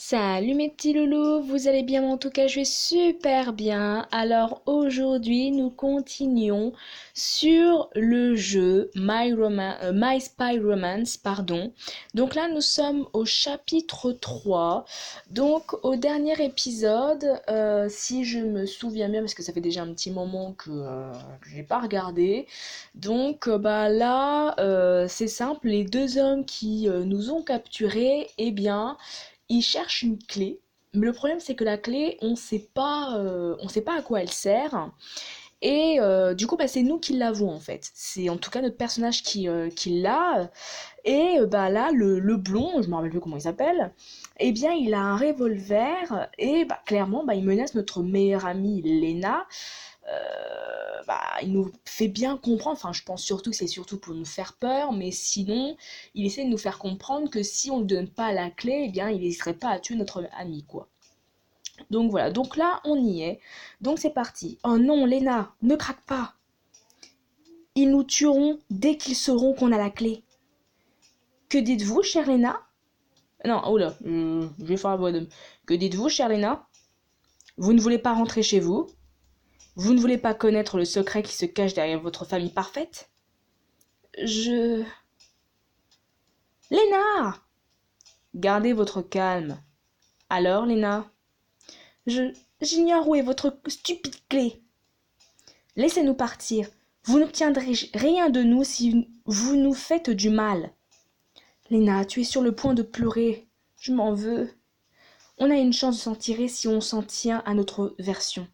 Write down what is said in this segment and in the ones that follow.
Salut mes petits loulous, vous allez bien? En tout cas, je vais super bien. Alors aujourd'hui, nous continuons sur le jeu My Spy Romance, pardon. Donc là, nous sommes au chapitre 3. Donc au dernier épisode, si je me souviens bien, parce que ça fait déjà un petit moment que j'ai pas regardé. Donc bah là, c'est simple, les deux hommes qui nous ont capturés, eh bien il cherche une clé. Mais le problème, c'est que la clé, on sait pas à quoi elle sert. Et du coup, bah, c'est nous qui l'avons en fait. C'est en tout cas notre personnage qui l'a. Et bah là, le blond, je me rappelle plus comment il s'appelle, eh bien, il a un revolver et bah, clairement, bah, il menace notre meilleure amie Lena. Bah, il nous fait bien comprendre, enfin je pense surtout que c'est surtout pour nous faire peur, mais sinon il essaie de nous faire comprendre que si on ne donne pas la clé, eh bien il n'hésiterait pas à tuer notre ami quoi. Donc voilà, donc là on y est, donc c'est parti. Oh non Lena, ne craque pas. Ils nous tueront dès qu'ils sauront qu'on a la clé. Que dites-vous chère Lena? Non, oh là, je vais faire la voix d'homme. Que dites-vous chère Lena? Vous ne voulez pas rentrer chez vous? Vous ne voulez pas connaître le secret qui se cache derrière votre famille parfaite? Je... Léna! Gardez votre calme. Alors, Léna? J'ignore où est votre stupide clé. Laissez-nous partir. Vous n'obtiendrez rien de nous si vous nous faites du mal. Léna, tu es sur le point de pleurer. Je m'en veux. On a une chance de s'en tirer si on s'en tient à notre version.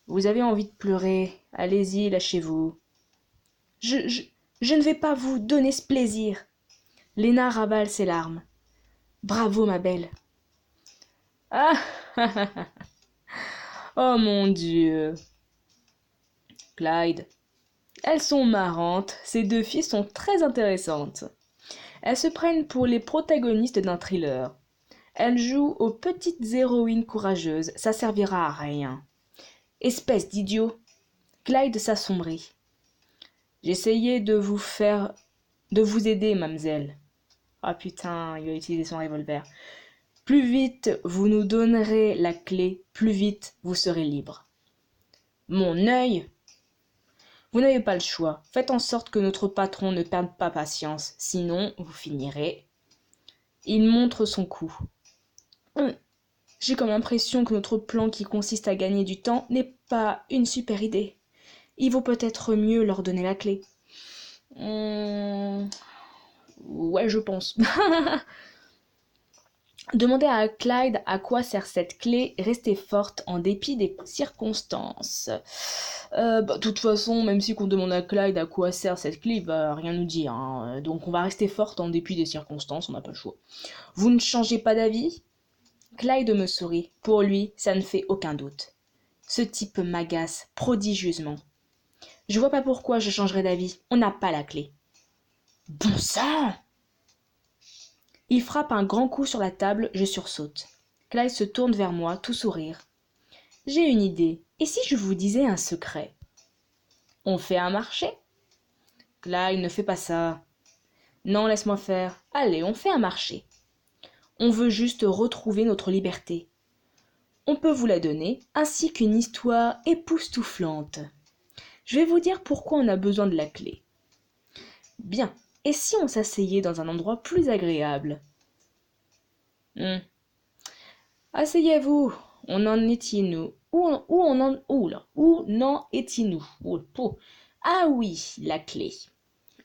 Vous avez envie de pleurer. Allez-y, lâchez-vous. Je, je, je ne vais pas vous donner ce plaisir. Léna ravale ses larmes. Bravo, ma belle. Ah, oh mon Dieu. Clyde. Elles sont marrantes, ces deux filles sont très intéressantes. Elles se prennent pour les protagonistes d'un thriller. Elles jouent aux petites héroïnes courageuses, ça servira à rien. Espèce d'idiot. Clyde s'assombrit. J'essayais de vous aider, mademoiselle. Ah putain, il a utilisé son revolver. Plus vite vous nous donnerez la clé, plus vite vous serez libre. Mon œil! Vous n'avez pas le choix. Faites en sorte que notre patron ne perde pas patience, sinon vous finirez. Il montre son cou. J'ai comme l'impression que notre plan qui consiste à gagner du temps n'est pas une super idée. Il vaut peut-être mieux leur donner la clé. Ouais, je pense. Demandez à Clyde à quoi sert cette clé, restez forte en dépit des circonstances. De toute façon, même si on demande à Clyde à quoi sert cette clé, il va rien nous dire. Hein. Donc on va rester forte en dépit des circonstances, on n'a pas le choix. Vous ne changez pas d'avis? Clyde me sourit. Pour lui, ça ne fait aucun doute. Ce type m'agace prodigieusement. Je vois pas pourquoi je changerais d'avis. On n'a pas la clé. Bon sang! Il frappe un grand coup sur la table, je sursaute. Clyde se tourne vers moi, tout sourire. J'ai une idée. Et si je vous disais un secret? On fait un marché? Clyde, ne fais pas ça. Non, laisse-moi faire. Allez, on fait un marché. On veut juste retrouver notre liberté. On peut vous la donner, ainsi qu'une histoire époustouflante. Je vais vous dire pourquoi on a besoin de la clé. Bien, et si on s'asseyait dans un endroit plus agréable? Asseyez-vous, on en est-il-nous? Où n'en est-il-nous? Ah oui, la clé.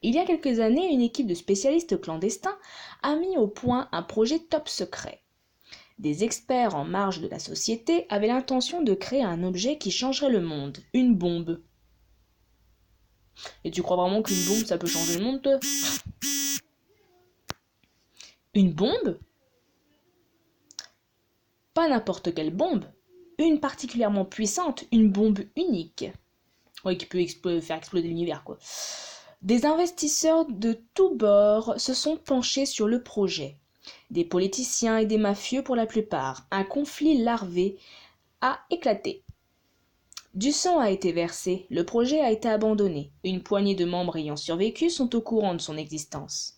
Il y a quelques années, une équipe de spécialistes clandestins a mis au point un projet top secret. Des experts en marge de la société avaient l'intention de créer un objet qui changerait le monde, une bombe. Et tu crois vraiment qu'une bombe, ça peut changer le monde, toi? Une bombe? Pas n'importe quelle bombe. Une particulièrement puissante, une bombe unique. Ouais, qui peut faire exploser l'univers, quoi. Des investisseurs de tous bords se sont penchés sur le projet. Des politiciens et des mafieux pour la plupart. Un conflit larvé a éclaté. Du sang a été versé, le projet a été abandonné. Une poignée de membres ayant survécu sont au courant de son existence.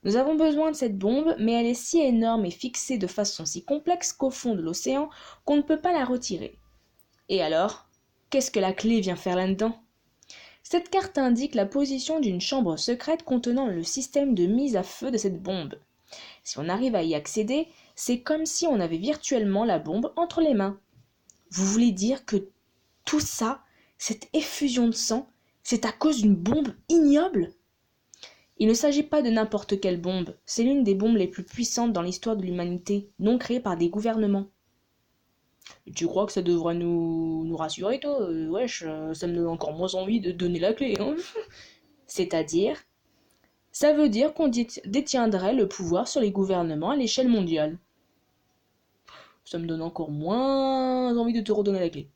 Nous avons besoin de cette bombe, mais elle est si énorme et fixée de façon si complexe qu'au fond de l'océan, qu'on ne peut pas la retirer. Et alors, qu'est-ce que la clé vient faire là-dedans? Cette carte indique la position d'une chambre secrète contenant le système de mise à feu de cette bombe. Si on arrive à y accéder, c'est comme si on avait virtuellement la bombe entre les mains. Vous voulez dire que tout ça, cette effusion de sang, c'est à cause d'une bombe ignoble? Il ne s'agit pas de n'importe quelle bombe, c'est l'une des bombes les plus puissantes dans l'histoire de l'humanité, non créée par des gouvernements. Tu crois que ça devrait nous rassurer, toi? Wesh, ça me donne encore moins envie de donner la clé, hein. C'est-à-dire, ça veut dire qu'on détiendrait le pouvoir sur les gouvernements à l'échelle mondiale. Ça me donne encore moins envie de te redonner la clé.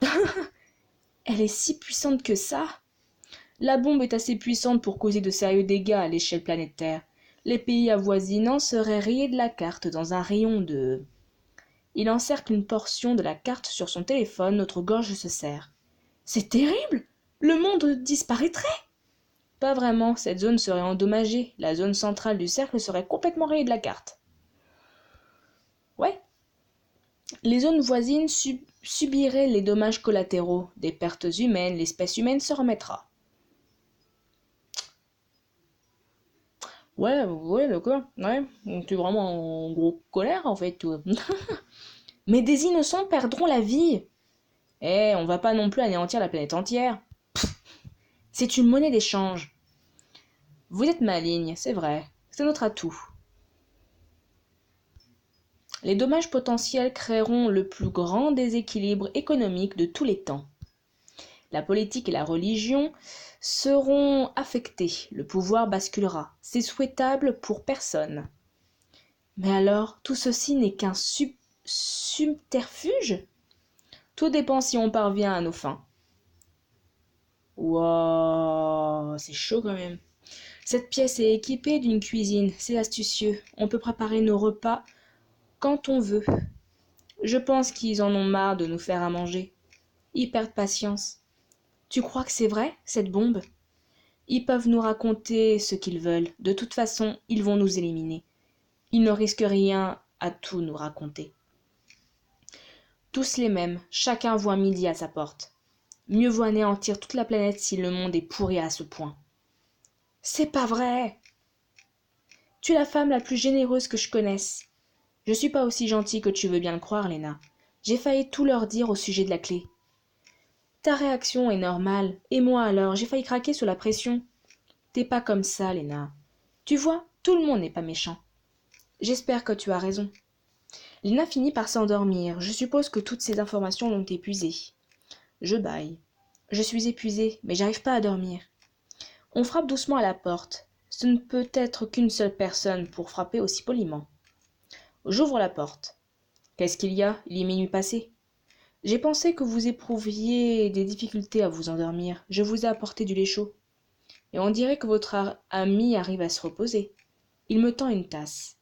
Elle est si puissante que ça? La bombe est assez puissante pour causer de sérieux dégâts à l'échelle planétaire. Les pays avoisinants seraient rayés de la carte dans un rayon de... Il encercle une portion de la carte sur son téléphone, notre gorge se serre. C'est terrible! Le monde disparaîtrait! Pas vraiment, cette zone serait endommagée. La zone centrale du cercle serait complètement rayée de la carte. Ouais. Les zones voisines subiraient les dommages collatéraux. Des pertes humaines, l'espèce humaine se remettra. Ouais, d'accord. Ouais. Donc, tu es vraiment en gros colère, en fait, toi. Mais des innocents perdront la vie. Eh, on va pas non plus anéantir la planète entière. C'est une monnaie d'échange. Vous êtes maligne, c'est vrai. C'est notre atout. Les dommages potentiels créeront le plus grand déséquilibre économique de tous les temps. La politique et la religion seront affectées, le pouvoir basculera. C'est souhaitable pour personne. Mais alors, tout ceci n'est qu'un subterfuge? Tout dépend si on parvient à nos fins. Wouah, c'est chaud quand même. Cette pièce est équipée d'une cuisine, c'est astucieux. On peut préparer nos repas quand on veut. Je pense qu'ils en ont marre de nous faire à manger. Ils perdent patience. Tu crois que c'est vrai, cette bombe? Ils peuvent nous raconter ce qu'ils veulent. De toute façon, ils vont nous éliminer. Ils ne risquent rien à tout nous raconter. Tous les mêmes, chacun voit midi à sa porte. Mieux vaut anéantir toute la planète si le monde est pourri à ce point. C'est pas vrai! Tu es la femme la plus généreuse que je connaisse. Je suis pas aussi gentil que tu veux bien le croire, Léna. J'ai failli tout leur dire au sujet de la clé. Ta réaction est normale, et moi alors, j'ai failli craquer sous la pression. T'es pas comme ça, Léna. Tu vois, tout le monde n'est pas méchant. J'espère que tu as raison. Léna finit par s'endormir. Je suppose que toutes ces informations l'ont épuisée. Je bâille. Je suis épuisée, mais j'arrive pas à dormir. On frappe doucement à la porte. Ce ne peut être qu'une seule personne pour frapper aussi poliment. J'ouvre la porte. Qu'est-ce qu'il y a? Il est minuit passé. J'ai pensé que vous éprouviez des difficultés à vous endormir. Je vous ai apporté du lait chaud. Et on dirait que votre ami arrive à se reposer. Il me tend une tasse.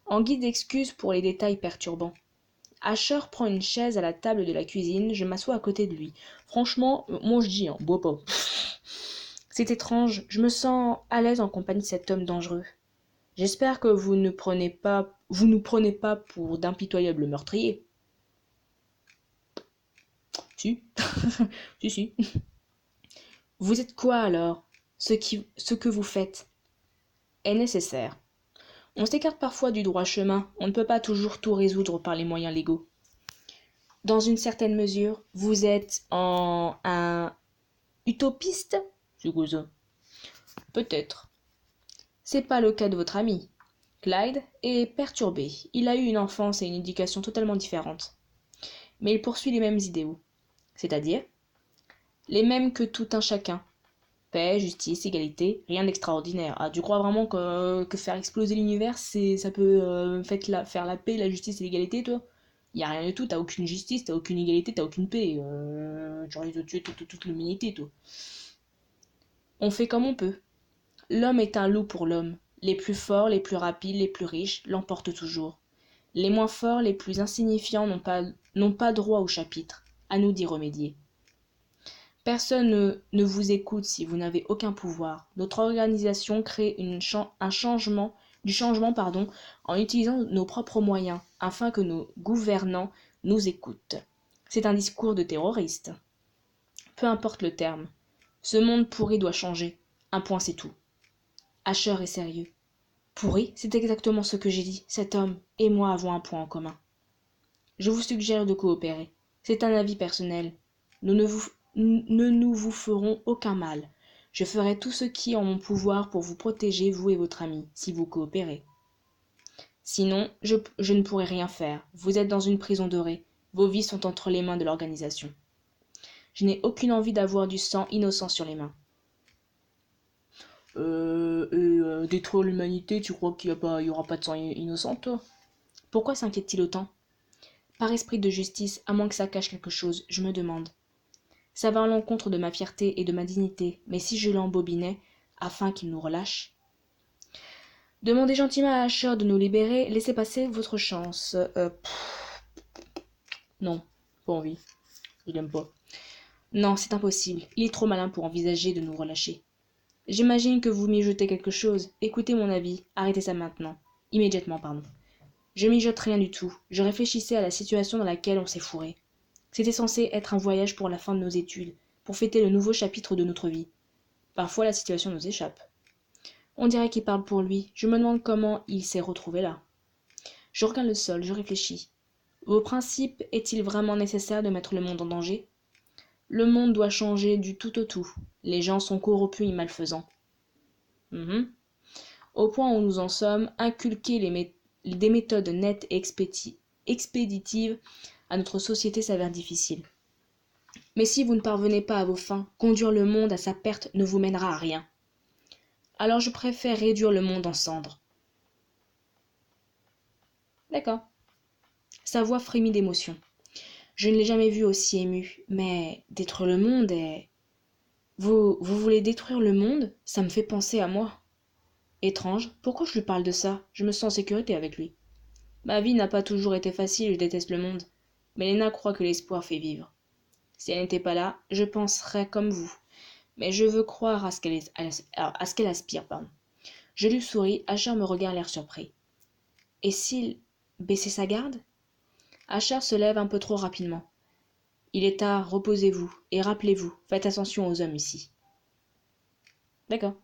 En guise d'excuse pour les détails perturbants. Asher prend une chaise à la table de la cuisine. Je m'assois à côté de lui. Franchement, moi je dis, bois pas. C'est étrange. Je me sens à l'aise en compagnie de cet homme dangereux. J'espère que vous ne nous prenez pas pour d'impitoyables meurtriers. Si. Si. Vous êtes quoi alors? Ce que vous faites est nécessaire. On s'écarte parfois du droit chemin. On ne peut pas toujours tout résoudre par les moyens légaux. Dans une certaine mesure, vous êtes un utopiste? C'est quoi ça? Peut-être. C'est pas le cas de votre ami. Clyde est perturbé. Il a eu une enfance et une éducation totalement différentes. Mais il poursuit les mêmes idéaux. C'est-à-dire les mêmes que tout un chacun. Paix, justice, égalité, rien d'extraordinaire. Ah, tu crois vraiment que faire exploser l'univers, ça peut faire la paix, la justice et l'égalité, toi? Y a rien de tout, t'as aucune justice, t'as aucune égalité, t'as aucune paix. Tu risques de tuer toute l'humanité, toi. On fait comme on peut. L'homme est un loup pour l'homme. Les plus forts, les plus rapides, les plus riches l'emportent toujours. Les moins forts, les plus insignifiants n'ont pas droit au chapitre. À nous d'y remédier. Personne ne vous écoute si vous n'avez aucun pouvoir. Notre organisation crée un changement du changement, pardon, en utilisant nos propres moyens, afin que nos gouvernants nous écoutent. C'est un discours de terroriste. Peu importe le terme. Ce monde pourri doit changer. Un point, c'est tout. Asher est sérieux. Pourri, c'est exactement ce que j'ai dit. Cet homme et moi avons un point en commun. Je vous suggère de coopérer. C'est un avis personnel. Nous ne vous ferons aucun mal. Je ferai tout ce qui est en mon pouvoir pour vous protéger, vous et votre ami, si vous coopérez. Sinon, je ne pourrai rien faire. Vous êtes dans une prison dorée. Vos vies sont entre les mains de l'organisation. Je n'ai aucune envie d'avoir du sang innocent sur les mains. Détruire l'humanité, tu crois qu'il y aura pas de sang innocent, toi? Pourquoi s'inquiète-t-il autant? Par esprit de justice, à moins que ça cache quelque chose, je me demande. Ça va à l'encontre de ma fierté et de ma dignité, mais si je l'embobinais, afin qu'il nous relâche. Demandez gentiment à Asher de nous libérer, laissez passer votre chance. Non, pas envie. Je l'aime pas. Non, c'est impossible. Il est trop malin pour envisager de nous relâcher. J'imagine que vous mijotez quelque chose. Écoutez mon avis. Arrêtez ça maintenant. Immédiatement, pardon. Je mijote rien du tout. Je réfléchissais à la situation dans laquelle on s'est fourré. C'était censé être un voyage pour la fin de nos études, pour fêter le nouveau chapitre de notre vie. Parfois, la situation nous échappe. On dirait qu'il parle pour lui. Je me demande comment il s'est retrouvé là. Je regarde le sol, je réfléchis. Vos principes est-il vraiment nécessaire de mettre le monde en danger? Le monde doit changer du tout au tout. Les gens sont corrompus et malfaisants. Au point où nous en sommes, inculquer des méthodes nettes et expéditives à notre société s'avère difficile. Mais si vous ne parvenez pas à vos fins, conduire le monde à sa perte ne vous mènera à rien. Alors je préfère réduire le monde en cendres. D'accord. Sa voix frémit d'émotion. Je ne l'ai jamais vu aussi ému, mais détruire le monde est... Vous voulez détruire le monde? Ça me fait penser à moi. Étrange, pourquoi je lui parle de ça? Je me sens en sécurité avec lui. Ma vie n'a pas toujours été facile, je déteste le monde. Mais Léna croit que l'espoir fait vivre. Si elle n'était pas là, je penserais comme vous. Mais je veux croire à ce qu'elle aspire, pardon. Je lui souris, Asher me regarde l'air surpris. Et s'il baissait sa garde? Asher se lève un peu trop rapidement. Il est tard, reposez-vous, et rappelez-vous, faites attention aux hommes ici. D'accord.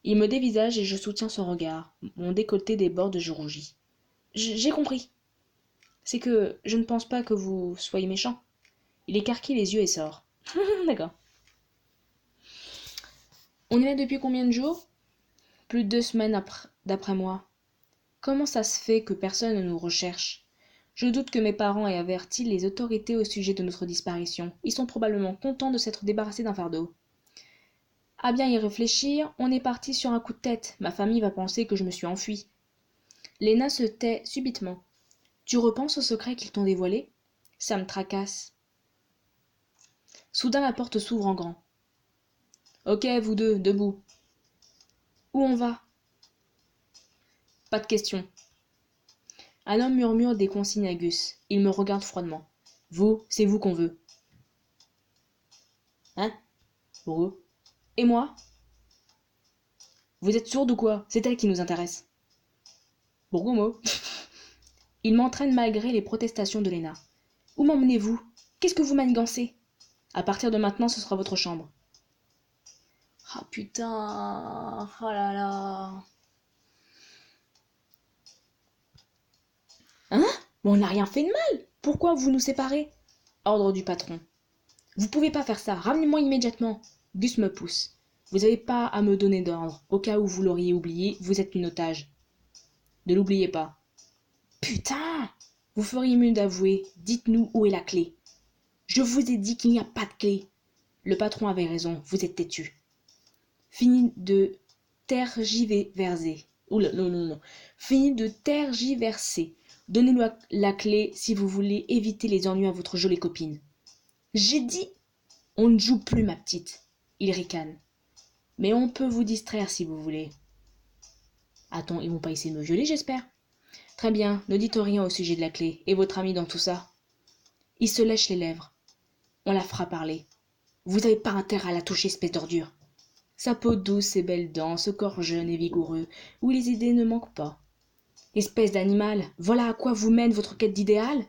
Il me dévisage et je soutiens son regard. Mon décolleté déborde, je rougis. J'ai compris. C'est que je ne pense pas que vous soyez méchant. Il écarquille les yeux et sort. D'accord. On est là depuis combien de jours? Plus de 2 semaines d'après moi. Comment ça se fait que personne ne nous recherche? Je doute que mes parents aient averti les autorités au sujet de notre disparition. Ils sont probablement contents de s'être débarrassés d'un fardeau. À bien y réfléchir, on est parti sur un coup de tête. Ma famille va penser que je me suis enfuie. Léna se tait subitement. Tu repenses aux secrets qu'ils t'ont dévoilés? Ça me tracasse. Soudain la porte s'ouvre en grand. Ok, vous deux, debout. Où on va? Pas de question. Un homme murmure des consignes à Gus. Il me regarde froidement. Vous, c'est vous qu'on veut. Hein? Pourquoi? Et moi? Vous êtes sourde ou quoi? C'est elle qui nous intéresse. Pourquoi moi? Il m'entraîne malgré les protestations de Léna. Où m'emmenez-vous? Qu'est-ce que vous manigancez? À partir de maintenant, ce sera votre chambre. Ah putain, oh là là. Hein? Mais on n'a rien fait de mal. Pourquoi vous nous séparez? Ordre du patron. Vous pouvez pas faire ça, ramenez-moi immédiatement. Gus me pousse. Vous n'avez pas à me donner d'ordre. Au cas où vous l'auriez oublié, vous êtes une otage. Ne l'oubliez pas. Putain! Vous feriez mieux d'avouer. Dites-nous où est la clé. Je vous ai dit qu'il n'y a pas de clé. Le patron avait raison, vous êtes têtu. Fini de tergiverser. Oula, non. Fini de tergiverser. Donnez-nous la clé si vous voulez éviter les ennuis à votre jolie copine. J'ai dit, on ne joue plus, ma petite. Il ricane. Mais on peut vous distraire si vous voulez. Attends, ils vont pas essayer de me violer, j'espère. Très bien, ne dites rien au sujet de la clé. Et votre ami dans tout ça? Il se lèche les lèvres. On la fera parler. Vous n'avez pas intérêt à la toucher, espèce d'ordure. Sa peau douce, ses belles dents, ce corps jeune et vigoureux, où les idées ne manquent pas. Espèce d'animal, voilà à quoi vous mène votre quête d'idéal?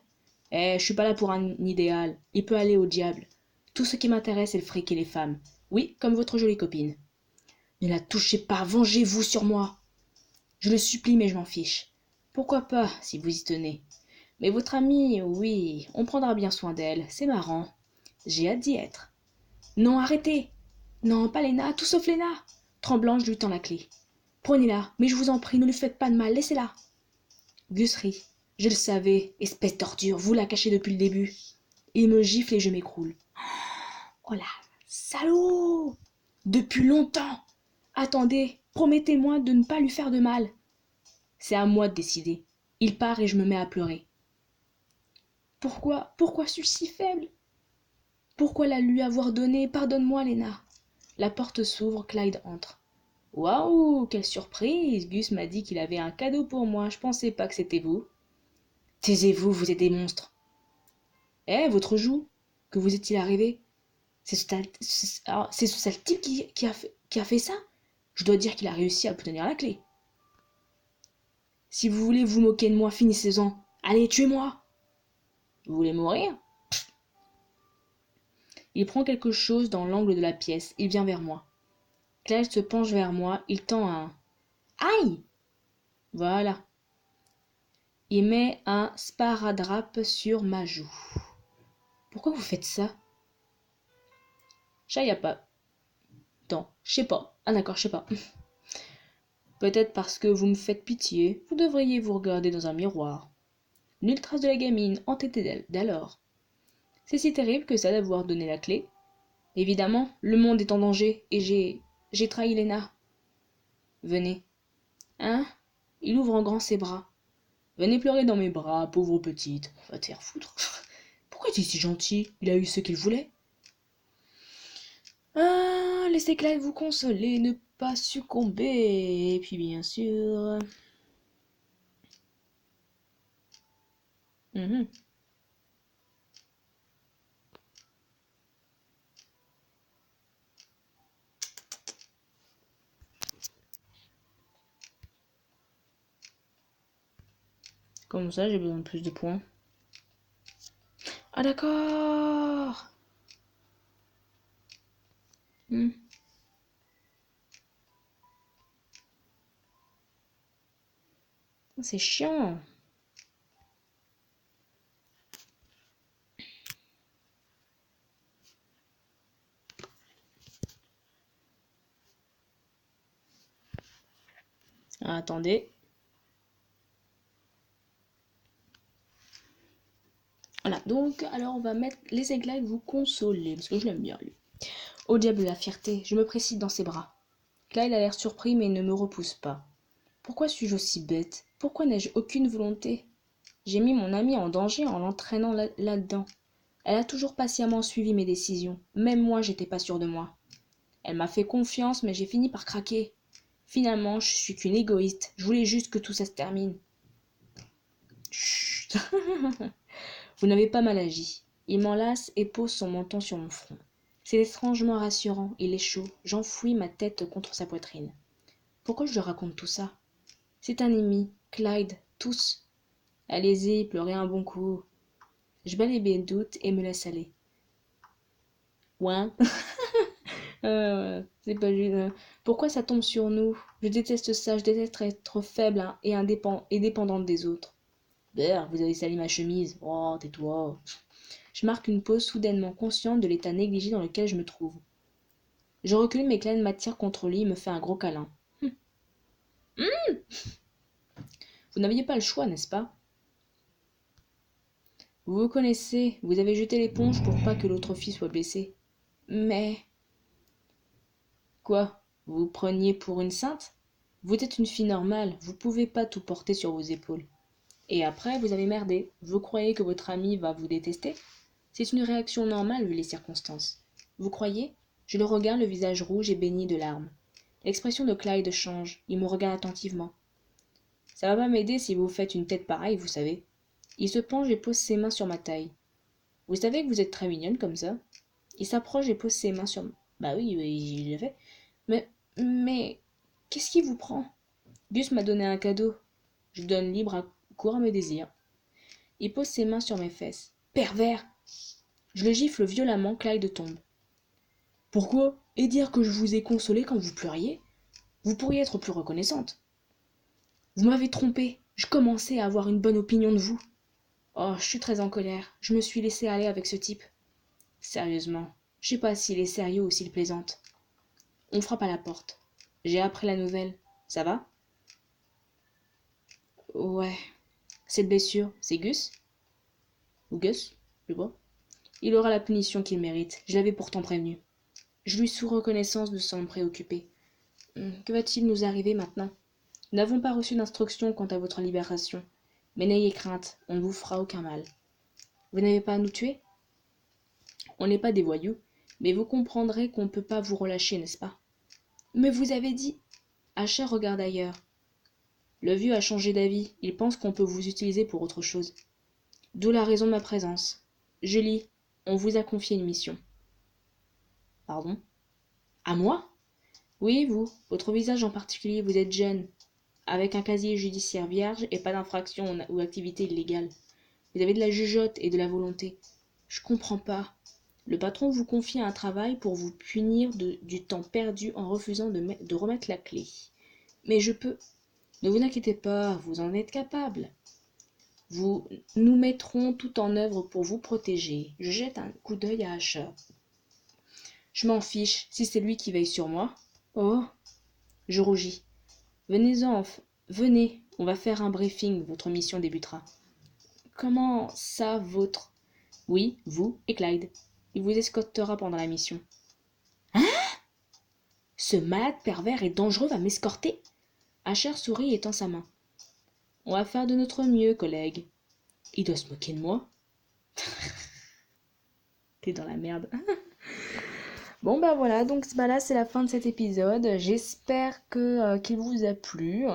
Je suis pas là pour un idéal. Il peut aller au diable. Tout ce qui m'intéresse, c'est le fric et les femmes. Oui, comme votre jolie copine. Ne la touchez pas, vengez-vous sur moi. Je le supplie, mais je m'en fiche. Pourquoi pas, si vous y tenez. Mais votre amie, oui, on prendra bien soin d'elle, c'est marrant. J'ai hâte d'y être. Non, arrêtez. Non, pas Léna, tout sauf Léna. Tremblant, je lui tends la clé. Prenez-la, mais je vous en prie, ne lui faites pas de mal, laissez-la. Gus rit. Je le savais, espèce d'ordure, vous la cachez depuis le début. Il me gifle et je m'écroule. Oh là, salaud! Depuis longtemps! Attendez, promettez-moi de ne pas lui faire de mal. C'est à moi de décider. Il part et je me mets à pleurer. Pourquoi suis-je si faible? Pourquoi la lui avoir donnée? Pardonne-moi, Léna. La porte s'ouvre, Clyde entre. Waouh, quelle surprise! Gus m'a dit qu'il avait un cadeau pour moi, je pensais pas que c'était vous. Taisez-vous, vous êtes des monstres. Votre joue? Que vous est-il arrivé? C'est ce sale type qui a fait ça? Je dois dire qu'il a réussi à obtenir la clé. Si vous voulez vous moquer de moi, finissez-en. Allez, tuez-moi! Vous voulez mourir? Il prend quelque chose dans l'angle de la pièce. Il vient vers moi. Clyde se penche vers moi. Il tend un... Aïe! Voilà. Il met un sparadrap sur ma joue. Pourquoi vous faites ça? Ça y a pas. Attends, je sais pas. Ah d'accord, je sais pas. Peut-être parce que vous me faites pitié, vous devriez vous regarder dans un miroir. Nulle trace de la gamine entêtée d'elle d'alors. C'est si terrible que ça d'avoir donné la clé. Évidemment, le monde est en danger et j'ai trahi Léna. Venez. Hein? Il ouvre en grand ses bras. Venez pleurer dans mes bras, pauvre petite. Va te faire foutre. Pourquoi es-tu si gentil? Il a eu ce qu'il voulait. Ah, laissez Clyde vous consoler, ne pas succomber. Et puis bien sûr... Comme ça, j'ai besoin de plus de points. Ah d'accord. C'est chiant. Ah, attendez. Voilà, donc, alors on va mettre les éclats et vous consoler, parce que je l'aime bien, lui. Au diable de la fierté, je me précipite dans ses bras. Clyde a l'air surpris, mais ne me repousse pas. Pourquoi suis-je aussi bête? Pourquoi n'ai-je aucune volonté? J'ai mis mon amie en danger en l'entraînant là-dedans. Elle a toujours patiemment suivi mes décisions. Même moi, j'étais pas sûre de moi. Elle m'a fait confiance, mais j'ai fini par craquer. Finalement, je suis qu'une égoïste. Je voulais juste que tout ça se termine. Chut. Vous n'avez pas mal agi. Il m'enlace et pose son menton sur mon front. C'est étrangement rassurant, il est chaud. J'enfouis ma tête contre sa poitrine. Pourquoi je lui raconte tout ça? C'est un ami, Clyde, tous. Allez-y, pleurez un bon coup. Je balaye mes doutes et me laisse aller. Ouais. C'est pas juste. Pourquoi ça tombe sur nous? Je déteste ça, je déteste être faible hein, et dépendante des autres. Berr, vous avez sali ma chemise. Oh, tais-toi. Je marque une pause soudainement consciente de l'état négligé dans lequel je me trouve. Je recule, mais Clyde m'attire contre lui et me fait un gros câlin. Vous n'aviez pas le choix, n'est-ce pas? Vous vous connaissez, vous avez jeté l'éponge pour pas que l'autre fille soit blessée. Mais... Quoi? Vous vous preniez pour une sainte? Vous êtes une fille normale, vous pouvez pas tout porter sur vos épaules. Et après, vous avez merdé. Vous croyez que votre ami va vous détester? C'est une réaction normale vu les circonstances. Vous croyez? Je le regarde, le visage rouge et baigné de larmes. L'expression de Clyde change. Il me regarde attentivement. Ça va pas m'aider si vous faites une tête pareille, vous savez. Il se penche et pose ses mains sur ma taille. Vous savez que vous êtes très mignonne comme ça? Il s'approche et pose ses mains sur... Bah oui, il l'a fait. Mais... Qu'est-ce qui vous prend? Gus m'a donné un cadeau. Je donne cours à mes désirs. Il pose ses mains sur mes fesses. Pervers! Je le gifle violemment, Clyde tombe. Pourquoi? Et dire que je vous ai consolé quand vous pleuriez? Vous pourriez être plus reconnaissante. Vous m'avez trompé. Je commençais à avoir une bonne opinion de vous. Oh, je suis très en colère. Je me suis laissé aller avec ce type. Sérieusement, je sais pas s'il est sérieux ou s'il plaisante. On frappe à la porte. J'ai appris la nouvelle. Ça va? Ouais. Cette blessure, c'est Gus? Ou Gus? Je sais pas. Il aura la punition qu'il mérite. Je l'avais pourtant prévenu. Je lui suis reconnaissance de s'en préoccuper. Que va-t-il nous arriver maintenant? Nous n'avons pas reçu d'instructions quant à votre libération. Mais n'ayez crainte, on ne vous fera aucun mal. Vous n'avez pas à nous tuer? On n'est pas des voyous, mais vous comprendrez qu'on ne peut pas vous relâcher, n'est-ce pas? Mais vous avez dit... Asher regarde ailleurs. Le vieux a changé d'avis, il pense qu'on peut vous utiliser pour autre chose. D'où la raison de ma présence. Julie, on vous a confié une mission. Pardon? À moi? Oui, vous, votre visage en particulier, vous êtes jeune, avec un casier judiciaire vierge et pas d'infraction ou activité illégale. Vous avez de la jugeote et de la volonté. Je comprends pas. Le patron vous confie un travail pour vous punir du temps perdu en refusant de remettre la clé. Mais je peux... Ne vous inquiétez pas, vous en êtes capable. Nous mettrons tout en œuvre pour vous protéger. Je jette un coup d'œil à Asher. Je m'en fiche, si c'est lui qui veille sur moi. Oh, je rougis. Venez, on va faire un briefing, votre mission débutera. Comment ça, votre? Oui, vous et Clyde. Il vous escortera pendant la mission. Hein? Ce malade pervers et dangereux va m'escorter? Asher sourit et tend sa main. On va faire de notre mieux, collègue. Il doit se moquer de moi. T'es dans la merde. Bon bah voilà, donc là c'est la fin de cet épisode. J'espère qu'il vous a plu.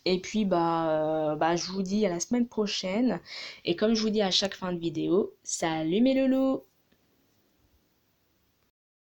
Et puis je vous dis à la semaine prochaine. Et comme je vous dis à chaque fin de vidéo, salut mes loulous!